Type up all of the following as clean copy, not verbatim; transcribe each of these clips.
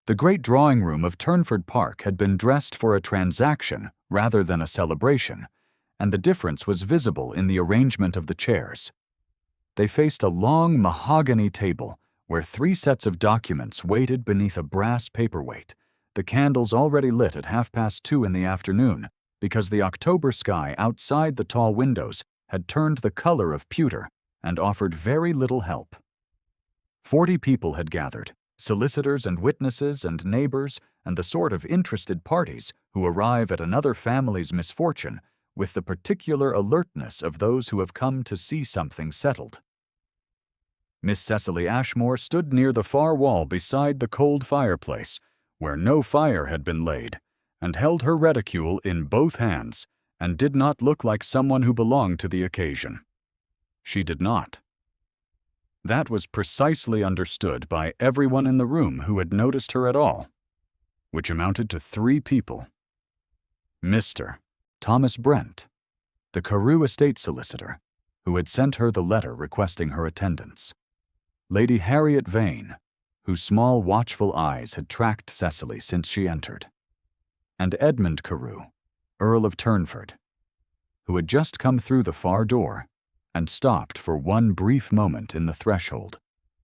The great drawing room of Turnford Park had been dressed for a transaction rather than a celebration, and the difference was visible in the arrangement of the chairs. They faced a long mahogany table where 3 sets of documents waited beneath a brass paperweight, the candles already lit at 2:30 in the afternoon because the October sky outside the tall windows had turned the color of pewter and offered very little help. 40 people had gathered, solicitors and witnesses and neighbors and the sort of interested parties who arrive at another family's misfortune with the particular alertness of those who have come to see something settled. Miss Cecily Ashmore stood near the far wall beside the cold fireplace, where no fire had been laid, and held her reticule in both hands, and did not look like someone who belonged to the occasion. She did not. That was precisely understood by everyone in the room who had noticed her at all, which amounted to 3 people. Mr. Thomas Brent, the Carew estate solicitor, who had sent her the letter requesting her attendance. Lady Harriet Vane, whose small watchful eyes had tracked Cecily since she entered. And Edmund Carew, Earl of Turnford, who had just come through the far door and stopped for one brief moment in the threshold,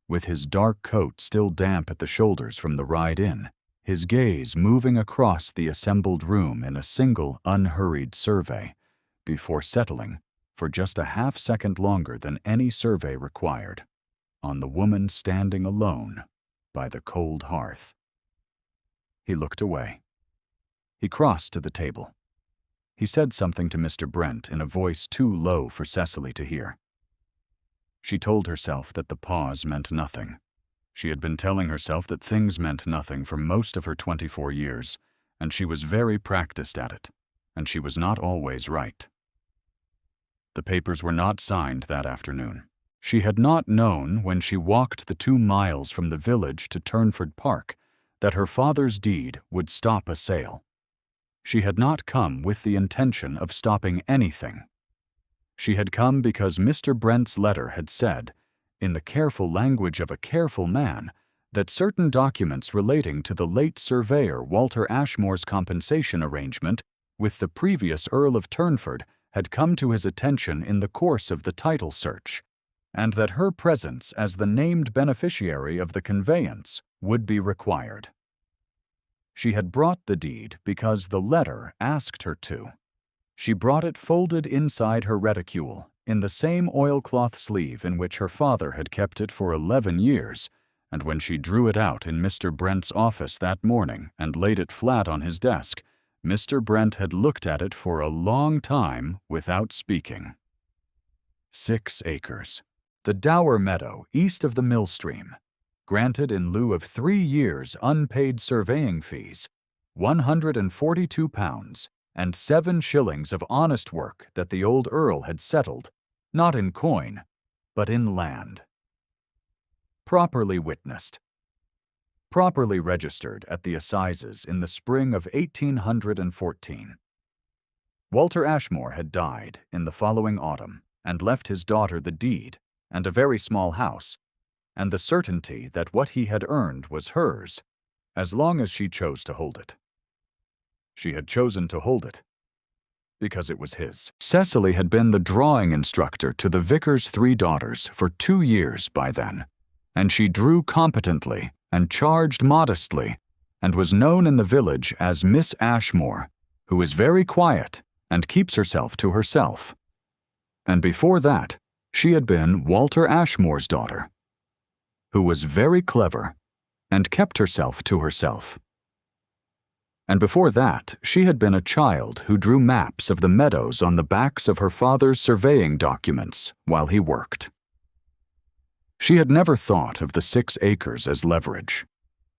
with his dark coat still damp at the shoulders from the ride in, his gaze moving across the assembled room in a single unhurried survey, before settling, for just a half-second longer than any survey required, on the woman standing alone by the cold hearth. He looked away. He crossed to the table. He said something to Mr. Brent in a voice too low for Cecily to hear. She told herself that the pause meant nothing. She had been telling herself that things meant nothing for most of her 24 years, and she was very practiced at it, and she was not always right. The papers were not signed that afternoon. She had not known when she walked the 2 miles from the village to Turnford Park that her father's deed would stop a sale. She had not come with the intention of stopping anything. She had come because Mr. Brent's letter had said, in the careful language of a careful man, that certain documents relating to the late surveyor Walter Ashmore's compensation arrangement with the previous Earl of Turnford had come to his attention in the course of the title search, and that her presence as the named beneficiary of the conveyance would be required. She had brought the deed because the letter asked her to. She brought it folded inside her reticule, in the same oilcloth sleeve in which her father had kept it for 11 years, and when she drew it out in Mr. Brent's office that morning and laid it flat on his desk, Mr. Brent had looked at it for a long time without speaking. 6 acres. The dower meadow east of the mill stream, granted in lieu of 3 years' unpaid surveying fees, £142 and 7 shillings of honest work that the old Earl had settled, not in coin, but in land. Properly witnessed. Properly registered at the assizes in the spring of 1814. Walter Ashmore had died in the following autumn and left his daughter the deed and a very small house, and the certainty that what he had earned was hers, as long as she chose to hold it. She had chosen to hold it because it was his. Cecily had been the drawing instructor to the vicar's 3 daughters for 2 years by then, and she drew competently and charged modestly, and was known in the village as Miss Ashmore, who is very quiet and keeps herself to herself. And before that, she had been Walter Ashmore's daughter, who was very clever and kept herself to herself. And before that, she had been a child who drew maps of the meadows on the backs of her father's surveying documents while he worked. She had never thought of the 6 acres as leverage.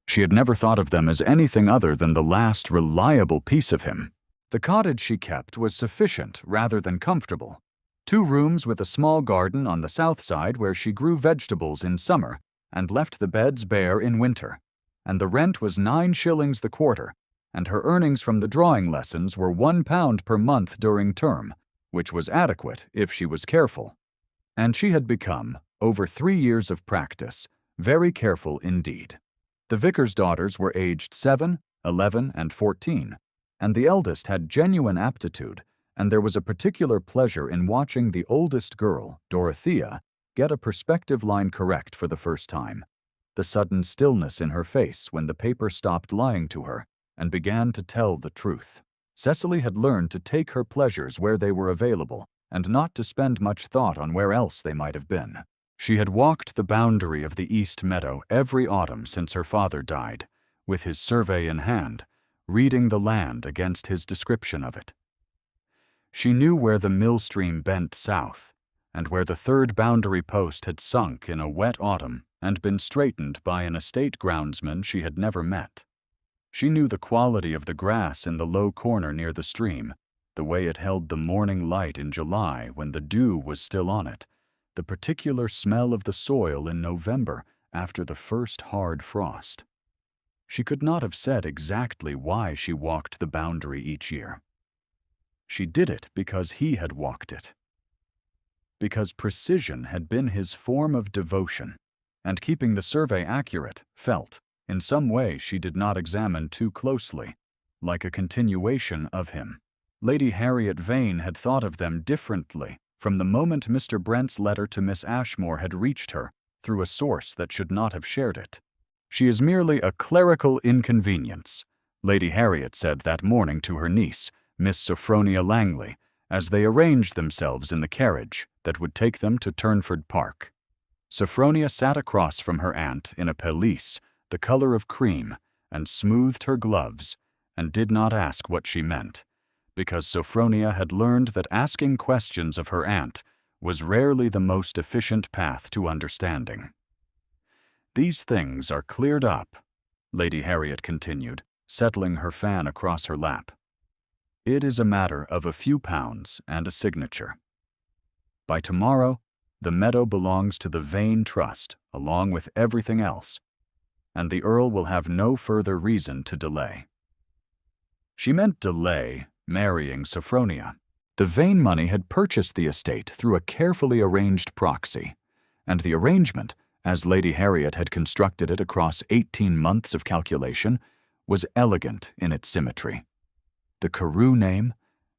She had never thought of them as anything other than the last reliable piece of him. The cottage she kept was sufficient rather than comfortable. 2 rooms with a small garden on the south side where she grew vegetables in summer and left the beds bare in winter, and the rent was 9 shillings the quarter, and her earnings from the drawing lessons were £1 per month during term, which was adequate if she was careful. And she had become, over 3 years of practice, very careful indeed. The vicar's daughters were aged 7, 11, and 14, and the eldest had genuine aptitude, and there was a particular pleasure in watching the oldest girl, Dorothea, get a perspective line correct for the first time. The sudden stillness in her face when the paper stopped lying to her and began to tell the truth. Cecily had learned to take her pleasures where they were available and not to spend much thought on where else they might have been. She had walked the boundary of the East Meadow every autumn since her father died, with his survey in hand, reading the land against his description of it. She knew where the mill stream bent south, and where the third boundary post had sunk in a wet autumn and been straightened by an estate groundsman she had never met. She knew the quality of the grass in the low corner near the stream, the way it held the morning light in July when the dew was still on it, the particular smell of the soil in November after the first hard frost. She could not have said exactly why she walked the boundary each year. She did it because he had walked it. Because precision had been his form of devotion, and keeping the survey accurate felt, in some way she did not examine too closely, like a continuation of him. Lady Harriet Vane had thought of them differently from the moment Mr. Brent's letter to Miss Ashmore had reached her through a source that should not have shared it. "She is merely a clerical inconvenience," Lady Harriet said that morning to her niece, Miss Sophronia Langley, as they arranged themselves in the carriage that would take them to Turnford Park. Sophronia sat across from her aunt in a pelisse the color of cream and smoothed her gloves and did not ask what she meant, because Sophronia had learned that asking questions of her aunt was rarely the most efficient path to understanding. "These things are cleared up," Lady Harriet continued, settling her fan across her lap. "It is a matter of a few pounds and a signature. By tomorrow, the meadow belongs to the Vane Trust, along with everything else, and the Earl will have no further reason to delay." She meant delay marrying Sophronia. The Vane money had purchased the estate through a carefully arranged proxy, and the arrangement, as Lady Harriet had constructed it across 18 months of calculation, was elegant in its symmetry. The Carew name,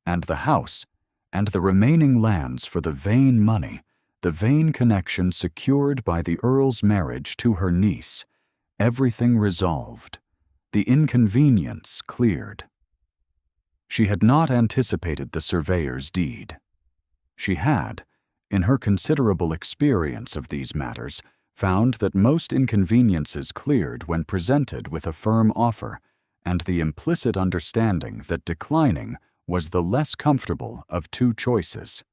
and the house, and the remaining lands for the Vane money, the Vane connection secured by the Earl's marriage to her niece, everything resolved, the inconvenience cleared. She had not anticipated the surveyor's deed. She had, in her considerable experience of these matters, found that most inconveniences cleared when presented with a firm offer, and the implicit understanding that declining was the less comfortable of two choices.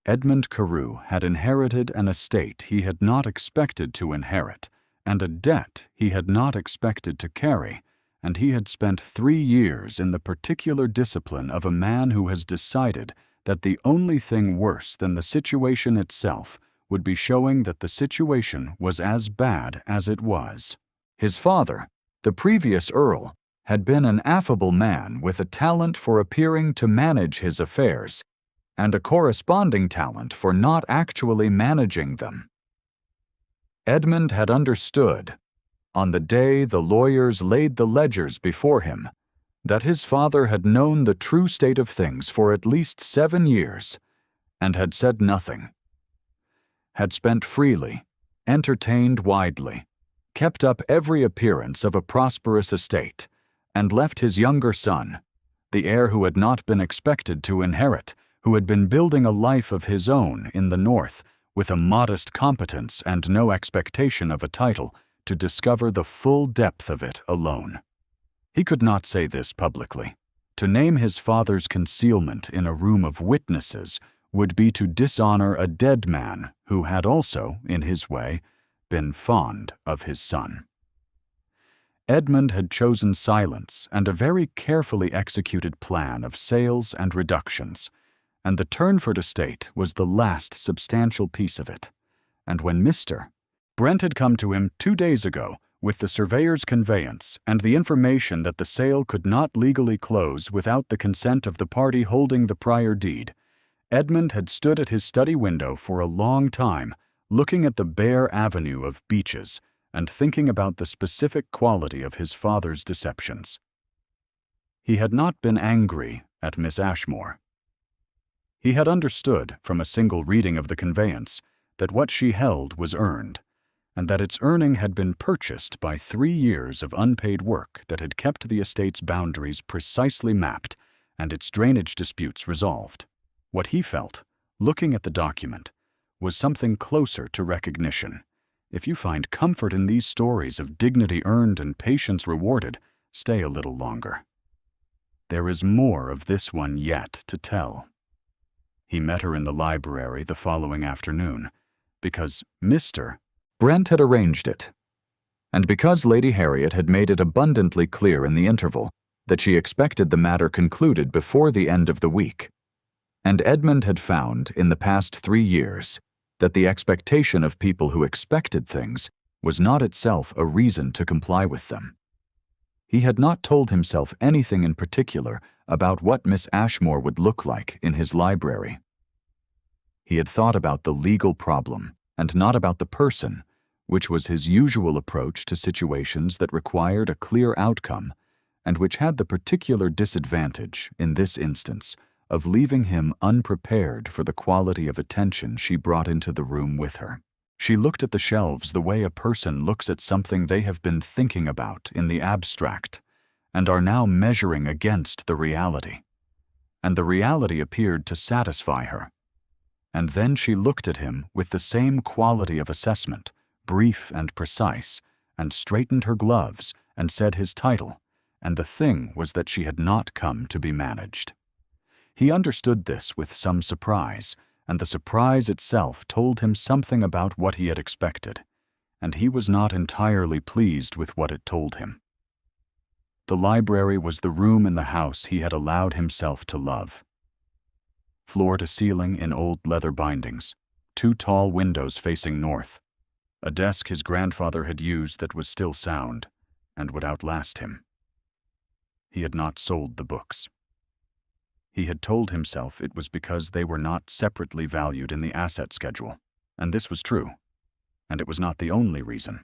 Edmund Carew had inherited an estate he had not expected to inherit, and a debt he had not expected to carry, and he had spent 3 years in the particular discipline of a man who has decided that the only thing worse than the situation itself would be showing that the situation was as bad as it was. His father, the previous Earl, had been an affable man with a talent for appearing to manage his affairs, and a corresponding talent for not actually managing them. Edmund had understood, on the day the lawyers laid the ledgers before him, that his father had known the true state of things for at least 7 years, and had said nothing. Had spent freely, entertained widely, kept up every appearance of a prosperous estate, and left his younger son, the heir who had not been expected to inherit, who had been building a life of his own in the North, with a modest competence and no expectation of a title, to discover the full depth of it alone. He could not say this publicly. To name his father's concealment in a room of witnesses would be to dishonor a dead man who had also, in his way, been fond of his son. Edmund had chosen silence and a very carefully executed plan of sales and reductions, and the Turnford estate was the last substantial piece of it. And when Mr. Brent had come to him 2 days ago with the surveyor's conveyance and the information that the sale could not legally close without the consent of the party holding the prior deed, Edmund had stood at his study window for a long time, looking at the bare avenue of beeches and thinking about the specific quality of his father's deceptions. He had not been angry at Miss Ashmore. He had understood from a single reading of the conveyance that what she held was earned, and that its earning had been purchased by 3 years of unpaid work that had kept the estate's boundaries precisely mapped and its drainage disputes resolved. What he felt, looking at the document, was something closer to recognition. If you find comfort in these stories of dignity earned and patience rewarded, stay a little longer. There is more of this one yet to tell. He met her in the library the following afternoon, because Mr. Brent had arranged it, and because Lady Harriet had made it abundantly clear in the interval that she expected the matter concluded before the end of the week. And Edmund had found, in the past 3 years, that the expectation of people who expected things was not itself a reason to comply with them. He had not told himself anything in particular about what Miss Ashmore would look like in his library. He had thought about the legal problem and not about the person, which was his usual approach to situations that required a clear outcome and which had the particular disadvantage, in this instance, of leaving him unprepared for the quality of attention she brought into the room with her. She looked at the shelves the way a person looks at something they have been thinking about in the abstract and are now measuring against the reality. And the reality appeared to satisfy her. And then she looked at him with the same quality of assessment, brief and precise, and straightened her gloves and said his title, and the thing was that she had not come to be managed. He understood this with some surprise, and the surprise itself told him something about what he had expected, and he was not entirely pleased with what it told him. The library was the room in the house he had allowed himself to love. Floor to ceiling in old leather bindings, 2 tall windows facing north, a desk his grandfather had used that was still sound and would outlast him. He had not sold the books. He had told himself it was because they were not separately valued in the asset schedule, and this was true, and it was not the only reason.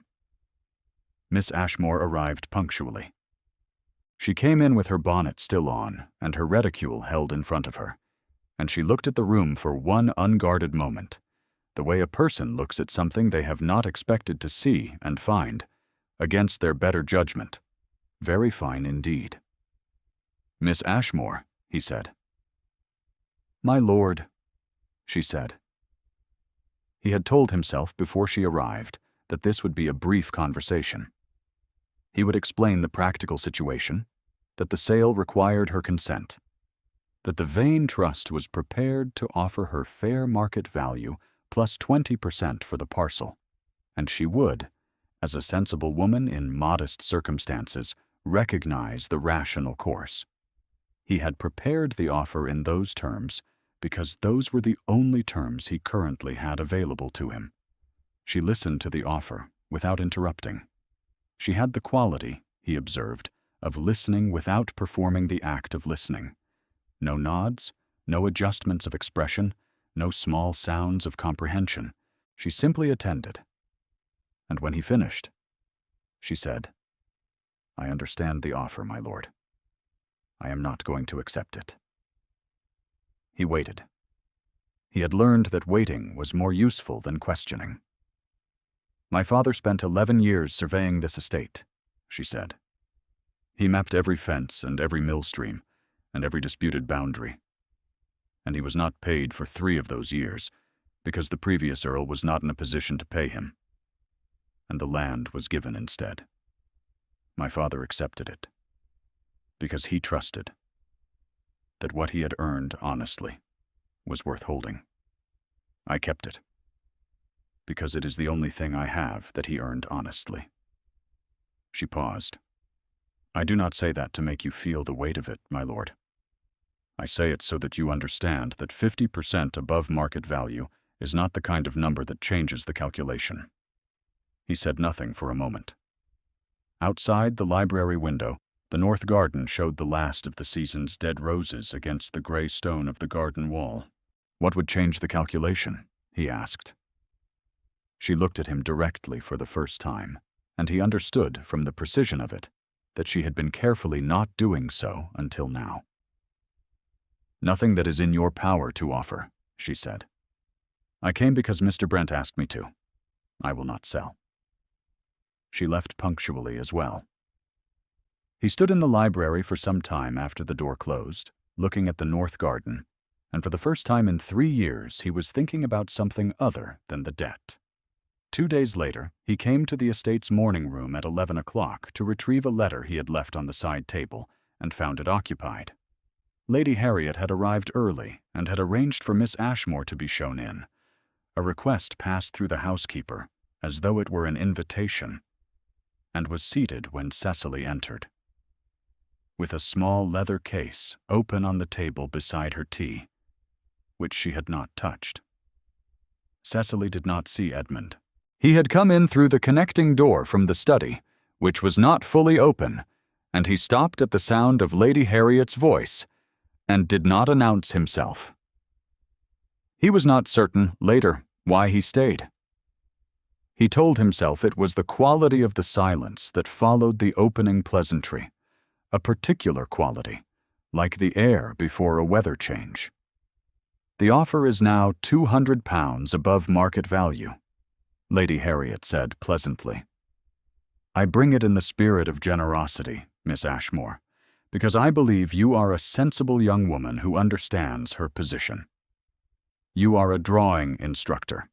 Miss Ashmore arrived punctually. She came in with her bonnet still on and her reticule held in front of her, and she looked at the room for one unguarded moment, the way a person looks at something they have not expected to see and find, against their better judgment. Very fine indeed. "Miss Ashmore," he said. "My lord," she said. He had told himself before she arrived that this would be a brief conversation. He would explain the practical situation, that the sale required her consent, that the Vane Trust was prepared to offer her fair market value plus 20% for the parcel, and she would, as a sensible woman in modest circumstances, recognize the rational course. He had prepared the offer in those terms because those were the only terms he currently had available to him. She listened to the offer without interrupting. She had the quality, he observed, of listening without performing the act of listening. No nods, no adjustments of expression, no small sounds of comprehension. She simply attended. And when he finished, she said, "I understand the offer, my lord. I am not going to accept it." He waited. He had learned that waiting was more useful than questioning. "My father spent 11 years surveying this estate," she said. "He mapped every fence and every mill stream and every disputed boundary. And he was not paid for 3 of those years because the previous earl was not in a position to pay him. And the land was given instead. My father accepted it because he trusted that what he had earned honestly was worth holding. I kept it because it is the only thing I have that he earned honestly." She paused. "I do not say that to make you feel the weight of it, my lord. I say it so that you understand that 50% above market value is not the kind of number that changes the calculation." He said nothing for a moment. Outside the library window, the north garden showed the last of the season's dead roses against the gray stone of the garden wall. "What would change the calculation?" he asked. She looked at him directly for the first time. and he understood from the precision of it that she had been carefully not doing so until now. "Nothing that is in your power to offer," she said. "I came because Mr. Brent asked me to. I will not sell." She left punctually as well. He stood in the library for some time after the door closed, looking at the north garden, and for the first time in 3 years he was thinking about something other than the debt. 2 days later, he came to the estate's morning room at 11 o'clock to retrieve a letter he had left on the side table and found it occupied. Lady Harriet had arrived early and had arranged for Miss Ashmore to be shown in. A request passed through the housekeeper, as though it were an invitation, and was seated when Cecily entered. With a small leather case open on the table beside her tea, which she had not touched. Cecily did not see Edmund. He had come in through the connecting door from the study, which was not fully open, and he stopped at the sound of Lady Harriet's voice, and did not announce himself. He was not certain, later, why he stayed. He told himself it was the quality of the silence that followed the opening pleasantry, a particular quality, like the air before a weather change. "The offer is now £200 above market value," Lady Harriet said pleasantly. "I bring it in the spirit of generosity, Miss Ashmore, because I believe you are a sensible young woman who understands her position. You are a drawing instructor.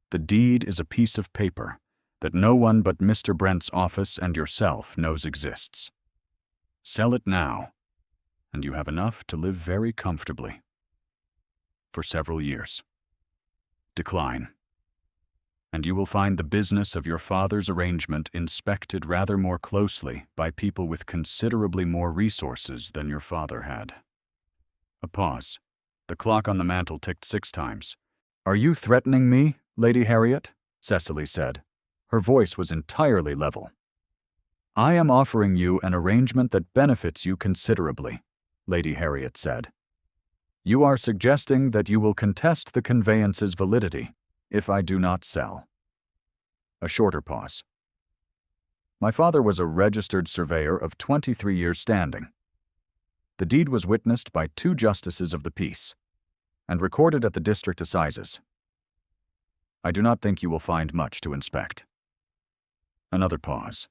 The deed is a piece of paper that no one but Mr. Brent's office and yourself knows exists. Sell it now, and you have enough to live very comfortably. For several years. Decline, and you will find the business of your father's arrangement inspected rather more closely by people with considerably more resources than your father had." A pause. The clock on the mantel ticked 6 times. "Are you threatening me, Lady Harriet?" Cecily said. Her voice was entirely level. "I am offering you an arrangement that benefits you considerably," Lady Harriet said. "You are suggesting that you will contest the conveyance's validity if I do not sell." A shorter pause. "My father was a registered surveyor of 23 years' standing. The deed was witnessed by 2 justices of the peace and recorded at the district assizes. I do not think you will find much to inspect." Another pause.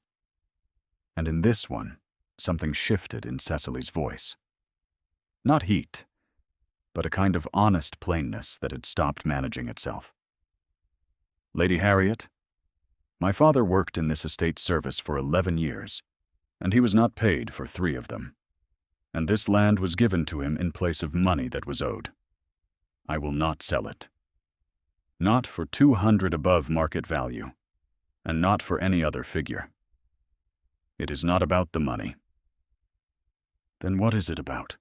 And in this one, something shifted in Cecily's voice. Not heat, but a kind of honest plainness that had stopped managing itself. "Lady Harriet, my father worked in this estate's service for 11 years, and he was not paid for 3 of them. And this land was given to him in place of money that was owed. I will not sell it. Not for 200 above market value, and not for any other figure. It is not about the money." "Then what is it about?"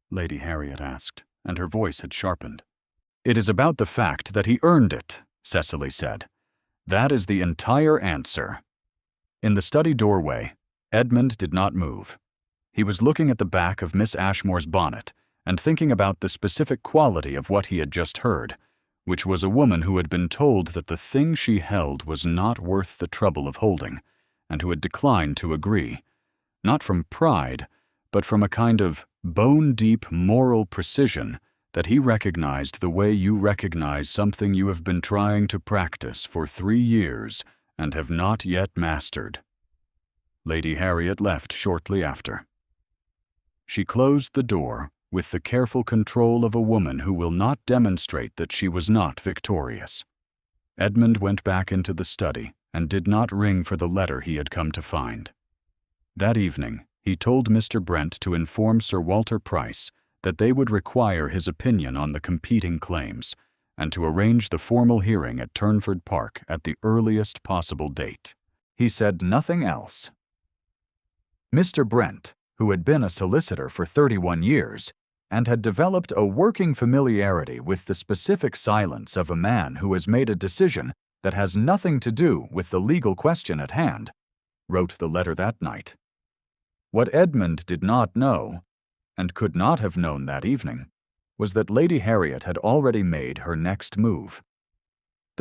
Lady Harriet asked, and her voice had sharpened. "It is about the fact that he earned it," Cecily said. "That is the entire answer." In the study doorway, Edmund did not move. He was looking at the back of Miss Ashmore's bonnet and thinking about the specific quality of what he had just heard, which was a woman who had been told that the thing she held was not worth the trouble of holding, and who had declined to agree, not from pride, but from a kind of bone-deep moral precision that he recognized the way you recognize something you have been trying to practice for 3 years and have not yet mastered. Lady Harriet left shortly after. She closed the door with the careful control of a woman who will not demonstrate that she was not victorious. Edmund went back into the study and did not ring for the letter he had come to find. That evening, he told Mr. Brent to inform Sir Walter Price that they would require his opinion on the competing claims, and to arrange the formal hearing at Turnford Park at the earliest possible date. He said nothing else. Mr. Brent, who had been a solicitor for 31 years, and had developed a working familiarity with the specific silence of a man who has made a decision that has nothing to do with the legal question at hand, wrote the letter that night. What Edmund did not know, and could not have known that evening, was that Lady Harriet had already made her next move.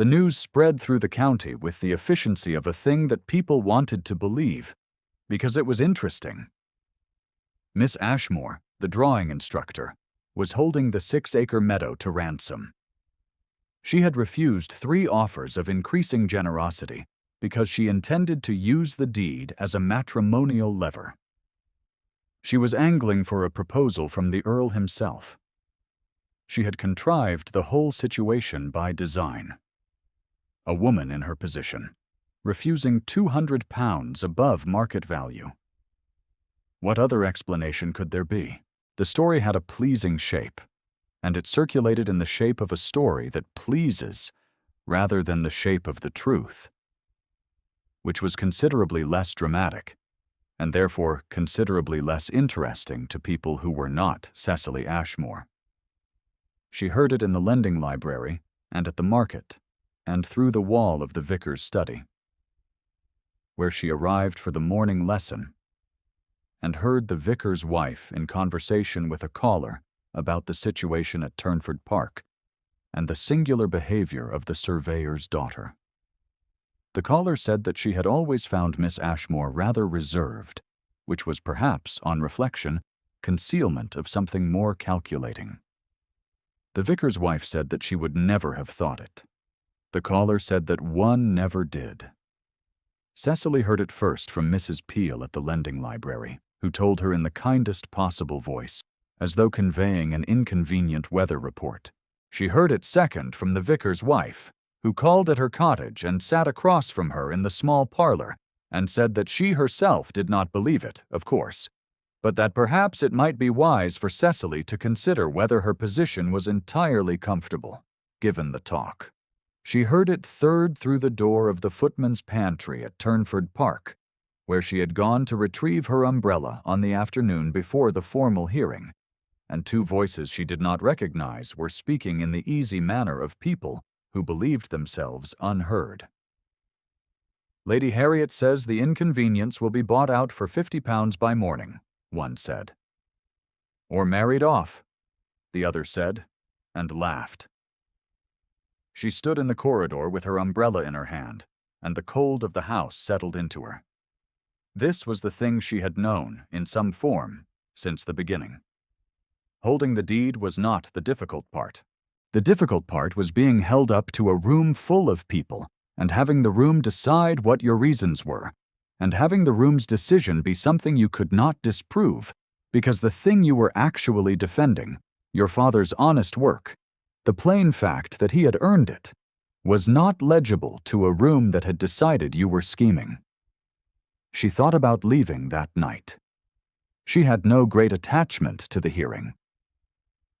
The news spread through the county with the efficiency of a thing that people wanted to believe, because it was interesting. Miss Ashmore, the drawing instructor, was holding the 6-acre meadow to ransom. She had refused 3 offers of increasing generosity because she intended to use the deed as a matrimonial lever. She was angling for a proposal from the Earl himself. She had contrived the whole situation by design. A woman in her position, refusing £200 above market value. What other explanation could there be? The story had a pleasing shape, and it circulated in the shape of a story that pleases rather than the shape of the truth, which was considerably less dramatic, and therefore considerably less interesting to people who were not Cecily Ashmore. She heard it in the lending library and at the market, and through the wall of the vicar's study, where she arrived for the morning lesson, and heard the vicar's wife in conversation with a caller about the situation at Turnford Park and the singular behavior of the surveyor's daughter. The caller said that she had always found Miss Ashmore rather reserved, which was perhaps, on reflection, concealment of something more calculating. The vicar's wife said that she would never have thought it. The caller said that one never did. Cecily heard it first from Mrs. Peel at the lending library, who told her in the kindest possible voice, as though conveying an inconvenient weather report. She heard it second from the vicar's wife, who called at her cottage and sat across from her in the small parlor, and said that she herself did not believe it, of course, but that perhaps it might be wise for Cecily to consider whether her position was entirely comfortable, given the talk. She heard it third through the door of the footman's pantry at Turnford Park, where she had gone to retrieve her umbrella on the afternoon before the formal hearing, and 2 voices she did not recognize were speaking in the easy manner of people who believed themselves unheard. "Lady Harriet says the inconvenience will be bought out for £50 by morning," one said. "Or married off," the other said, and laughed. She stood in the corridor with her umbrella in her hand, and the cold of the house settled into her. This was the thing she had known, in some form, since the beginning. Holding the deed was not the difficult part. The difficult part was being held up to a room full of people, and having the room decide what your reasons were, and having the room's decision be something you could not disprove, because the thing you were actually defending, your father's honest work, the plain fact that he had earned it, was not legible to a room that had decided you were scheming. She thought about leaving that night. She had no great attachment to the hearing.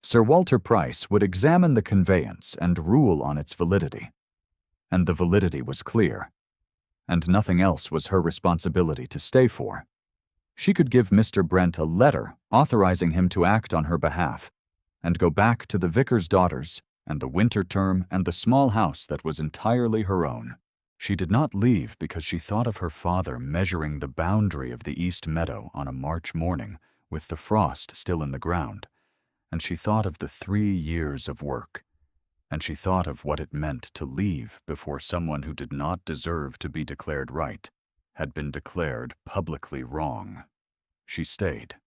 Sir Walter Price would examine the conveyance and rule on its validity, and the validity was clear, and nothing else was her responsibility to stay for. She could give Mr. Brent a letter authorizing him to act on her behalf, and go back to the vicar's daughters and the winter term and the small house that was entirely her own. She did not leave because she thought of her father measuring the boundary of the East Meadow on a March morning with the frost still in the ground, and she thought of the 3 years of work, and she thought of what it meant to leave before someone who did not deserve to be declared right had been declared publicly wrong. She stayed.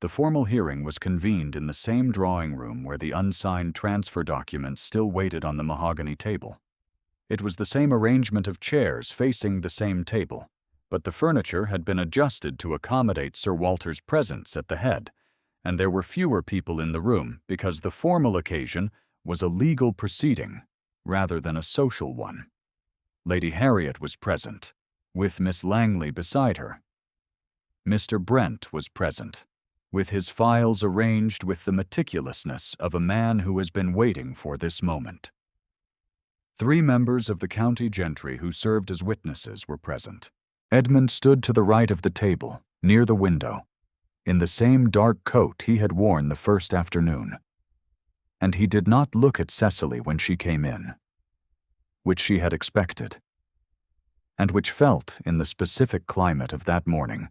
The formal hearing was convened in the same drawing room where the unsigned transfer documents still waited on the mahogany table. It was the same arrangement of chairs facing the same table, but the furniture had been adjusted to accommodate Sir Walter's presence at the head, and there were fewer people in the room because the formal occasion was a legal proceeding rather than a social one. Lady Harriet was present, with Miss Langley beside her. Mr. Brent was present, with his files arranged with the meticulousness of a man who has been waiting for this moment. 3 members of the county gentry who served as witnesses were present. Edmund stood to the right of the table, near the window, in the same dark coat he had worn the first afternoon, and he did not look at Cecily when she came in, which she had expected, and which felt, in the specific climate of that morning,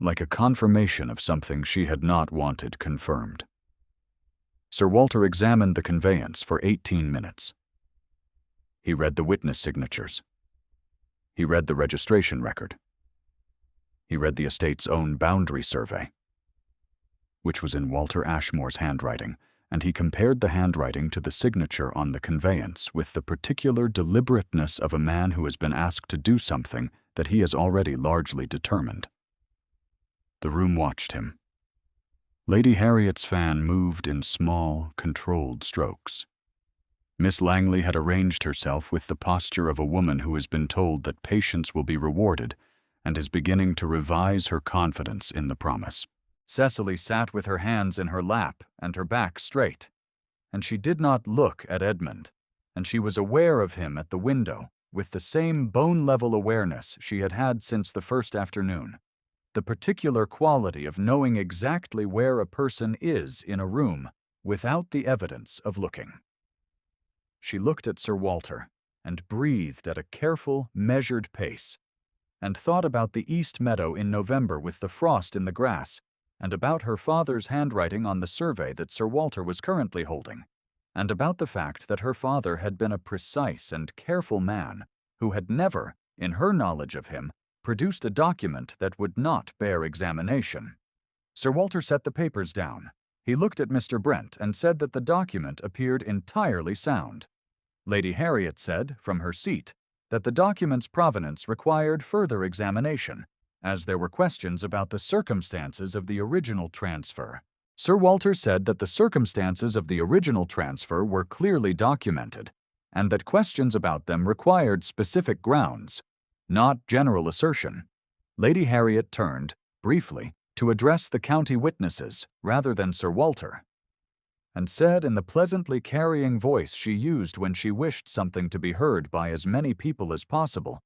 like a confirmation of something she had not wanted confirmed. Sir Walter examined the conveyance for 18 minutes. He read the witness signatures. He read the registration record. He read the estate's own boundary survey, which was in Walter Ashmore's handwriting, and he compared the handwriting to the signature on the conveyance with the particular deliberateness of a man who has been asked to do something that he has already largely determined. The room watched him. Lady Harriet's fan moved in small, controlled strokes. Miss Langley had arranged herself with the posture of a woman who has been told that patience will be rewarded and is beginning to revise her confidence in the promise. Cecily sat with her hands in her lap and her back straight, and she did not look at Edmund, and she was aware of him at the window with the same bone-level awareness she had had since the first afternoon, the particular quality of knowing exactly where a person is in a room without the evidence of looking. She looked at Sir Walter and breathed at a careful, measured pace, and thought about the East Meadow in November with the frost in the grass, and about her father's handwriting on the survey that Sir Walter was currently holding, and about the fact that her father had been a precise and careful man who had never, in her knowledge of him, produced a document that would not bear examination. Sir Walter set the papers down. He looked at Mr. Brent and said that the document appeared entirely sound. Lady Harriet said, from her seat, that the document's provenance required further examination, as there were questions about the circumstances of the original transfer. Sir Walter said that the circumstances of the original transfer were clearly documented, and that questions about them required specific grounds, not general assertion. Lady Harriet turned, briefly, to address the county witnesses rather than Sir Walter, and said in the pleasantly carrying voice she used when she wished something to be heard by as many people as possible,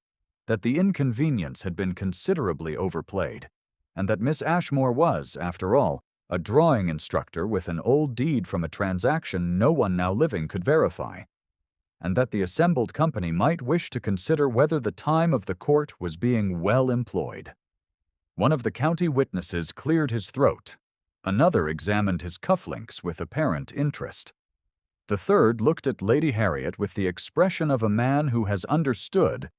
that the inconvenience had been considerably overplayed, and that Miss Ashmore was, after all, a drawing instructor with an old deed from a transaction no one now living could verify, and that the assembled company might wish to consider whether the time of the court was being well employed. One of the county witnesses cleared his throat. Another examined his cufflinks with apparent interest. The third looked at Lady Harriet with the expression of a man who has understood,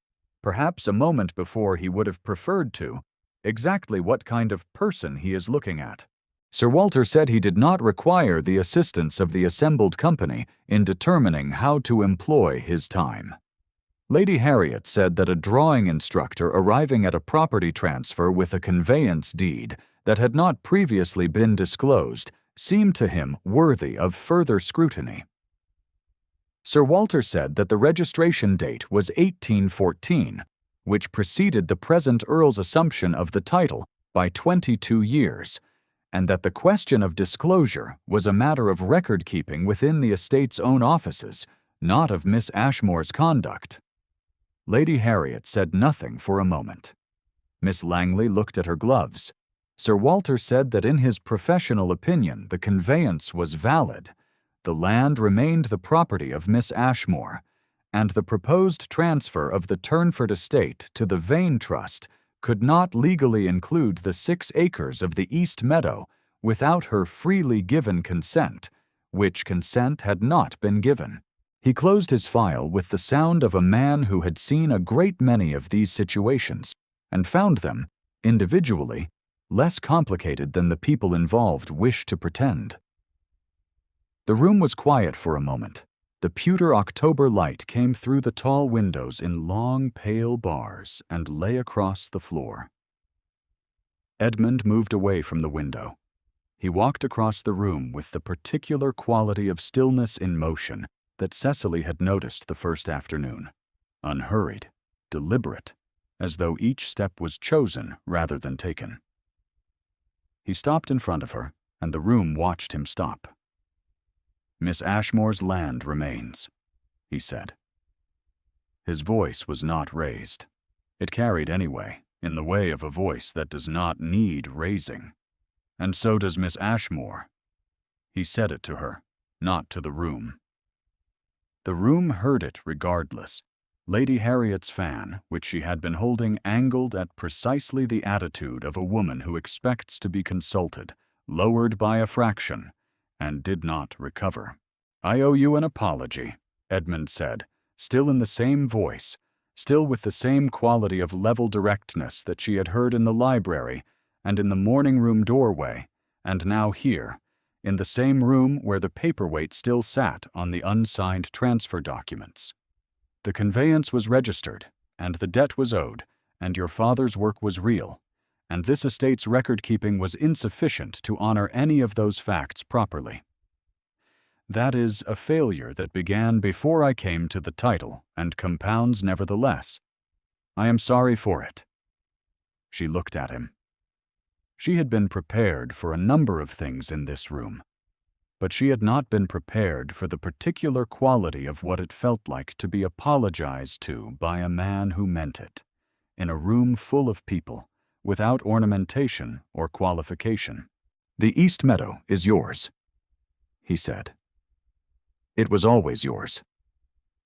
perhaps a moment before he would have preferred to, exactly what kind of person he is looking at. Sir Walter said he did not require the assistance of the assembled company in determining how to employ his time. Lady Harriet said that a drawing instructor arriving at a property transfer with a conveyance deed that had not previously been disclosed seemed to him worthy of further scrutiny. Sir Walter said that the registration date was 1814, which preceded the present Earl's assumption of the title by 22 years, and that the question of disclosure was a matter of record-keeping within the estate's own offices, not of Miss Ashmore's conduct. Lady Harriet said nothing for a moment. Miss Langley looked at her gloves. Sir Walter said that in his professional opinion the conveyance was valid, the land remained the property of Miss Ashmore, and the proposed transfer of the Turnford estate to the Vane Trust could not legally include the 6 acres of the East Meadow without her freely given consent, which consent had not been given. He closed his file with the sound of a man who had seen a great many of these situations and found them, individually, less complicated than the people involved wished to pretend. The room was quiet for a moment. The pewter October light came through the tall windows in long, pale bars and lay across the floor. Edmund moved away from the window. He walked across the room with the particular quality of stillness in motion that Cecily had noticed the first afternoon. Unhurried, deliberate, as though each step was chosen rather than taken. He stopped in front of her, and the room watched him stop. "Miss Ashmore's land remains," he said. His voice was not raised. It carried anyway, in the way of a voice that does not need raising. "And so does Miss Ashmore." He said it to her, not to the room. The room heard it regardless. Lady Harriet's fan, which she had been holding angled at precisely the attitude of a woman who expects to be consulted, lowered by a fraction, and did not recover. "I owe you an apology," Edmund said, still in the same voice, still with the same quality of level directness that she had heard in the library and in the morning room doorway, and now here, in the same room where the paperweight still sat on the unsigned transfer documents. The conveyance was registered, and the debt was owed, and your father's work was real, and this estate's record-keeping was insufficient to honor any of those facts properly. That is a failure that began before I came to the title and compounds nevertheless. I am sorry for it." She looked at him. She had been prepared for a number of things in this room, but she had not been prepared for the particular quality of what it felt like to be apologized to by a man who meant it, in a room full of people, without ornamentation or qualification. "The East Meadow is yours," he said. "It was always yours.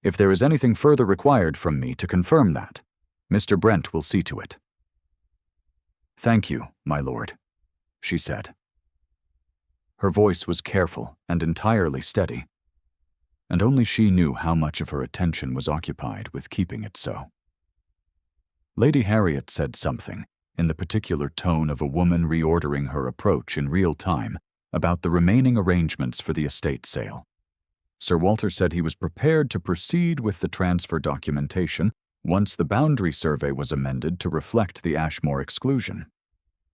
If there is anything further required from me to confirm that, Mr. Brent will see to it." "Thank you, my lord," she said. Her voice was careful and entirely steady, and only she knew how much of her attention was occupied with keeping it so. Lady Harriet said something, in the particular tone of a woman reordering her approach in real time, about the remaining arrangements for the estate sale. Sir Walter said he was prepared to proceed with the transfer documentation once the boundary survey was amended to reflect the Ashmore exclusion.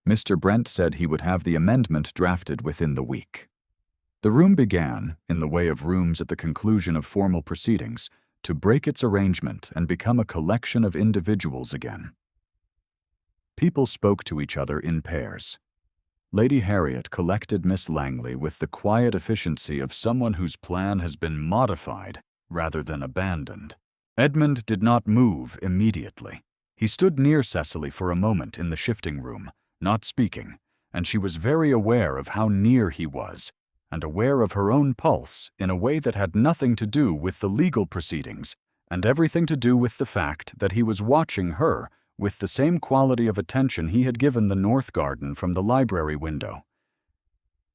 Mr. Brent said he would have the amendment drafted within the week. The room began, in the way of rooms at the conclusion of formal proceedings, to break its arrangement and become a collection of individuals again. People spoke to each other in pairs. Lady Harriet collected Miss Langley with the quiet efficiency of someone whose plan has been modified rather than abandoned. Edmund did not move immediately. He stood near Cecily for a moment in the shifting room, not speaking, and she was very aware of how near he was, and aware of her own pulse in a way that had nothing to do with the legal proceedings, and everything to do with the fact that he was watching her with the same quality of attention he had given the north garden from the library window.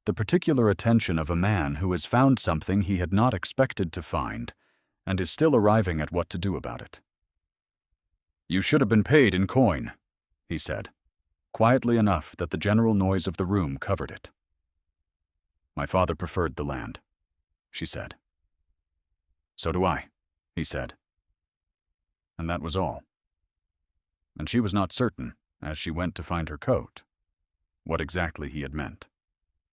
The particular attention of a man who has found something he had not expected to find, and is still arriving at what to do about it. "You should have been paid in coin," he said, quietly enough that the general noise of the room covered it. "My father preferred the land," she said. "So do I," he said. And that was all. And she was not certain, as she went to find her coat, what exactly he had meant.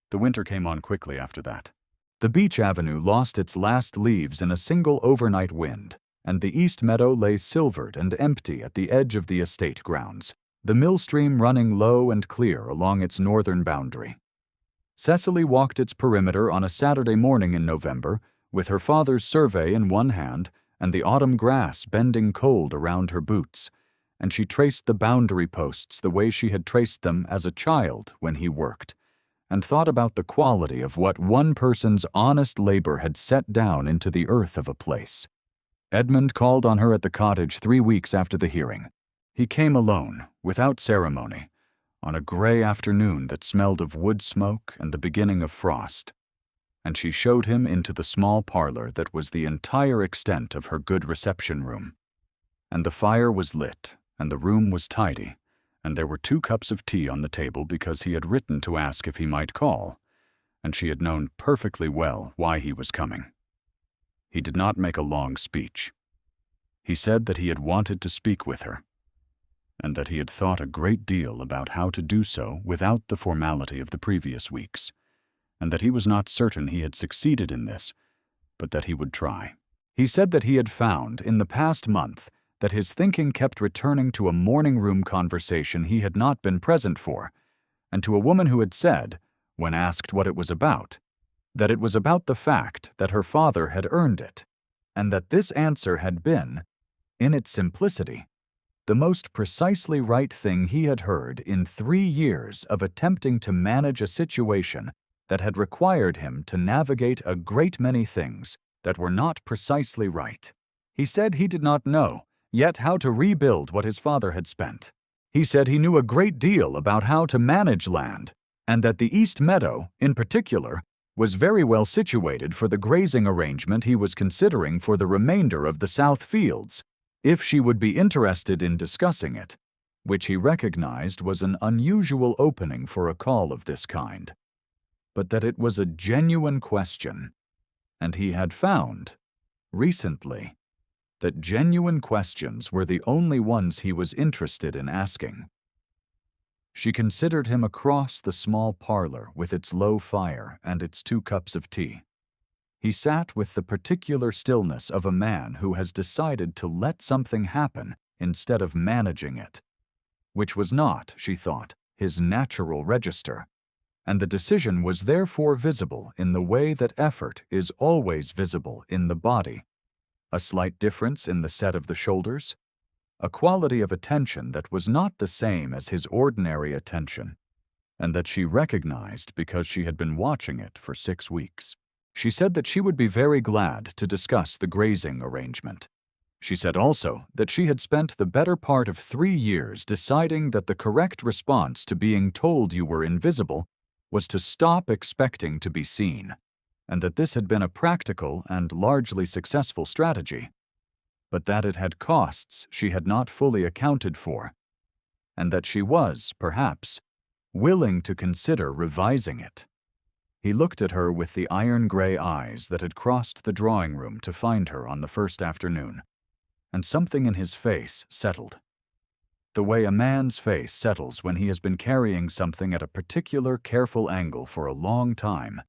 The winter came on quickly after that. The beech avenue lost its last leaves in a single overnight wind, and the East Meadow lay silvered and empty at the edge of the estate grounds, the mill stream running low and clear along its northern boundary. Cecily walked its perimeter on a Saturday morning in November, with her father's survey in one hand and the autumn grass bending cold around her boots, and she traced the boundary posts the way she had traced them as a child when he worked, and thought about the quality of what one person's honest labor had set down into the earth of a place. Edmund called on her at the cottage 3 weeks after the hearing. He came alone, without ceremony, on a gray afternoon that smelled of wood smoke and the beginning of frost, and she showed him into the small parlor that was the entire extent of her good reception room. And the fire was lit, and the room was tidy, and there were 2 cups of tea on the table because he had written to ask if he might call, and she had known perfectly well why he was coming. He did not make a long speech. He said that he had wanted to speak with her, and that he had thought a great deal about how to do so without the formality of the previous weeks, and that he was not certain he had succeeded in this, but that he would try. He said that he had found, in the past month, that his thinking kept returning to a morning-room conversation he had not been present for, and to a woman who had said, when asked what it was about, that it was about the fact that her father had earned it, and that this answer had been, in its simplicity, the most precisely right thing he had heard in 3 years of attempting to manage a situation that had required him to navigate a great many things that were not precisely right. He said he did not know yet how to rebuild what his father had spent. He said he knew a great deal about how to manage land, and that the East Meadow, in particular, was very well situated for the grazing arrangement he was considering for the remainder of the South Fields, if she would be interested in discussing it, which he recognized was an unusual opening for a call of this kind, but that it was a genuine question, and he had found, recently, that genuine questions were the only ones he was interested in asking. She considered him across the small parlor with its low fire and its 2 cups of tea. He sat with the particular stillness of a man who has decided to let something happen instead of managing it, which was not, she thought, his natural register, and the decision was therefore visible in the way that effort is always visible in the body. A slight difference in the set of the shoulders, a quality of attention that was not the same as his ordinary attention, and that she recognized because she had been watching it for 6 weeks. She said that she would be very glad to discuss the grazing arrangement. She said also that she had spent the better part of 3 years deciding that the correct response to being told you were invisible was to stop expecting to be seen, and that this had been a practical and largely successful strategy, but that it had costs she had not fully accounted for, and that she was, perhaps, willing to consider revising it. He looked at her with the iron-gray eyes that had crossed the drawing room to find her on the first afternoon, and something in his face settled. The way a man's face settles when he has been carrying something at a particular careful angle for a long time,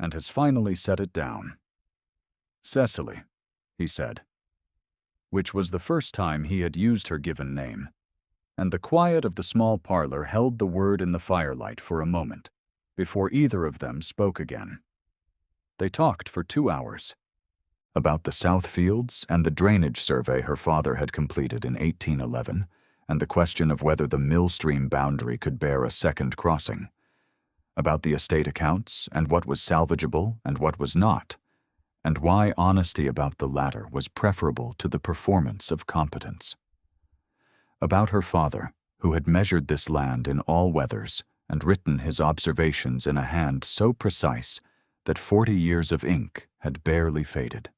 and has finally set it down. "Cecily," he said, which was the first time he had used her given name, and the quiet of the small parlor held the word in the firelight for a moment, before either of them spoke again. They talked for 2 hours. About the South Fields and the drainage survey her father had completed in 1811, and the question of whether the mill-stream boundary could bear a second crossing. About the estate accounts and what was salvageable and what was not, and why honesty about the latter was preferable to the performance of competence. About her father, who had measured this land in all weathers and written his observations in a hand so precise that 40 years of ink had barely faded.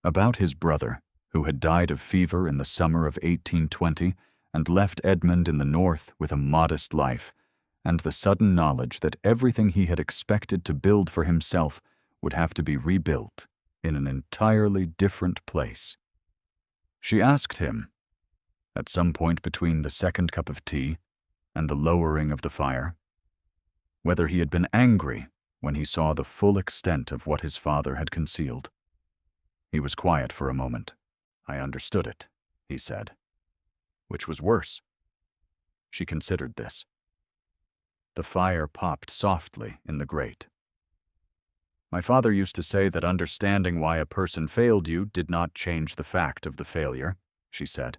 About his brother, who had died of fever in the summer of 1820 and left Edmund in the north with a modest life, and the sudden knowledge that everything he had expected to build for himself would have to be rebuilt in an entirely different place. She asked him, at some point between the second cup of tea and the lowering of the fire, whether he had been angry when he saw the full extent of what his father had concealed. He was quiet for a moment. "I understood it," he said. Which was worse. She considered this. The fire popped softly in the grate. "My father used to say that understanding why a person failed you did not change the fact of the failure," she said.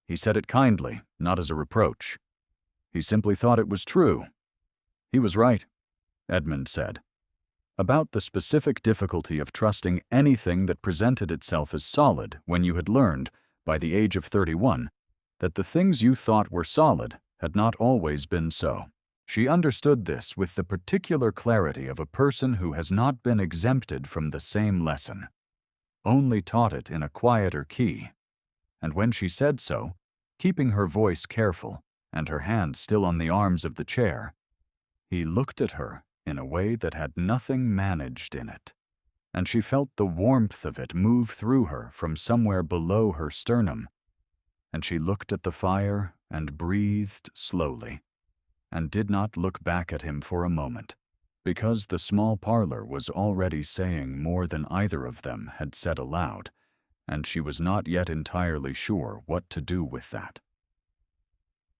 He said it kindly, not as a reproach. He simply thought it was true. He was right, Edmund said, about the specific difficulty of trusting anything that presented itself as solid when you had learned, by the age of 31, that the things you thought were solid had not always been so. She understood this with the particular clarity of a person who has not been exempted from the same lesson, only taught it in a quieter key, and when she said so, keeping her voice careful and her hand still on the arms of the chair, he looked at her in a way that had nothing managed in it, and she felt the warmth of it move through her from somewhere below her sternum, and she looked at the fire and breathed slowly, and did not look back at him for a moment, because the small parlor was already saying more than either of them had said aloud, and she was not yet entirely sure what to do with that.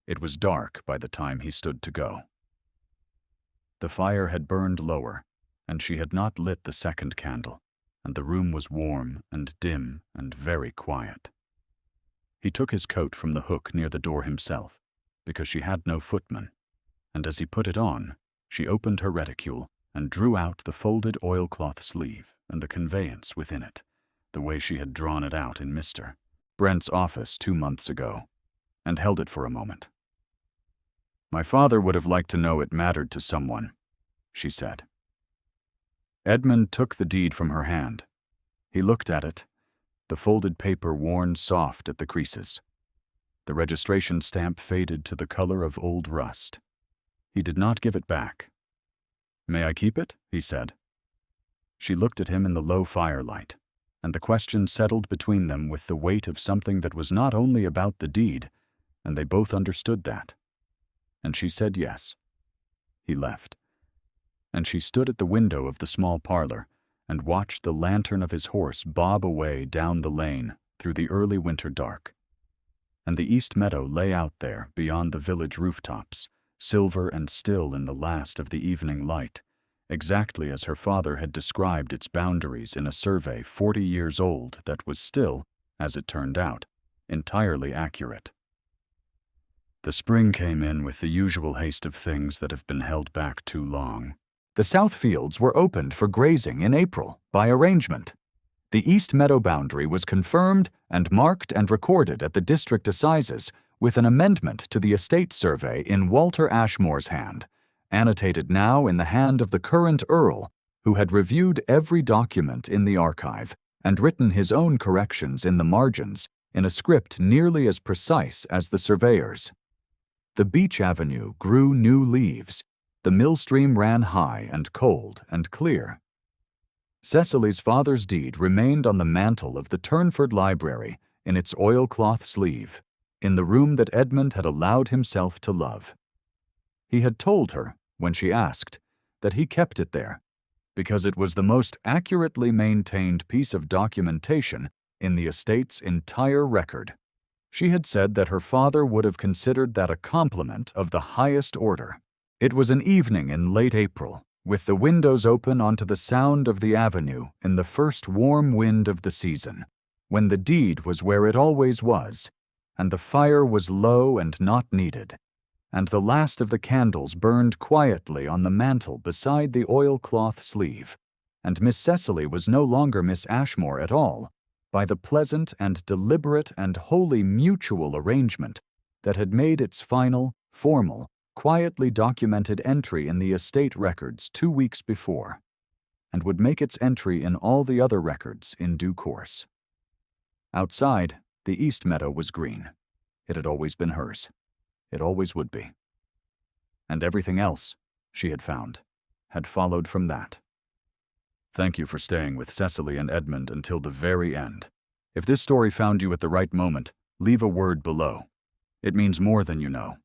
It was dark by the time he stood to go. The fire had burned lower, and she had not lit the second candle, and the room was warm and dim and very quiet. He took his coat from the hook near the door himself, because she had no footman, and as he put it on, she opened her reticule and drew out the folded oilcloth sleeve and the conveyance within it, the way she had drawn it out in Mr. Brent's office 2 months ago, and held it for a moment. My father would have liked to know it mattered to someone. she said. Edmund took the deed from her hand. He looked at it, the folded paper worn soft at the creases. The registration stamp faded to the color of old rust. He did not give it back. "May I keep it?" he said. She looked at him in the low firelight, and the question settled between them with the weight of something that was not only about the deed, and they both understood that. And she said yes. He left, and she stood at the window of the small parlor and watched the lantern of his horse bob away down the lane through the early winter dark. And the East Meadow lay out there beyond the village rooftops, silver and still in the last of the evening light, exactly as her father had described its boundaries in a survey 40 years old that was still, as it turned out, entirely accurate. The spring came in with the usual haste of things that have been held back too long. The south fields were opened for grazing in April by arrangement. The East Meadow boundary was confirmed and marked and recorded at the district assizes with an amendment to the estate survey in Walter Ashmore's hand, annotated now in the hand of the current Earl, who had reviewed every document in the archive and written his own corrections in the margins in a script nearly as precise as the surveyor's. The beech avenue grew new leaves. The mill stream ran high and cold and clear. Cecily's father's deed remained on the mantel of the Turnford Library in its oilcloth sleeve, in the room that Edmund had allowed himself to love. He had told her, when she asked, that he kept it there, because it was the most accurately maintained piece of documentation in the estate's entire record. She had said that her father would have considered that a compliment of the highest order. It was an evening in late April, with the windows open onto the sound of the avenue in the first warm wind of the season, when the deed was where it always was, and the fire was low and not needed, and the last of the candles burned quietly on the mantel beside the oilcloth sleeve, and Miss Cecily was no longer Miss Ashmore at all, by the pleasant and deliberate and wholly mutual arrangement that had made its final, formal, quietly documented entry in the estate records 2 weeks before, and would make its entry in all the other records in due course. Outside, the East Meadow was green. It had always been hers. It always would be. And everything else, she had found, had followed from that. Thank you for staying with Cecily and Edmund until the very end. If this story found you at the right moment, leave a word below. It means more than you know.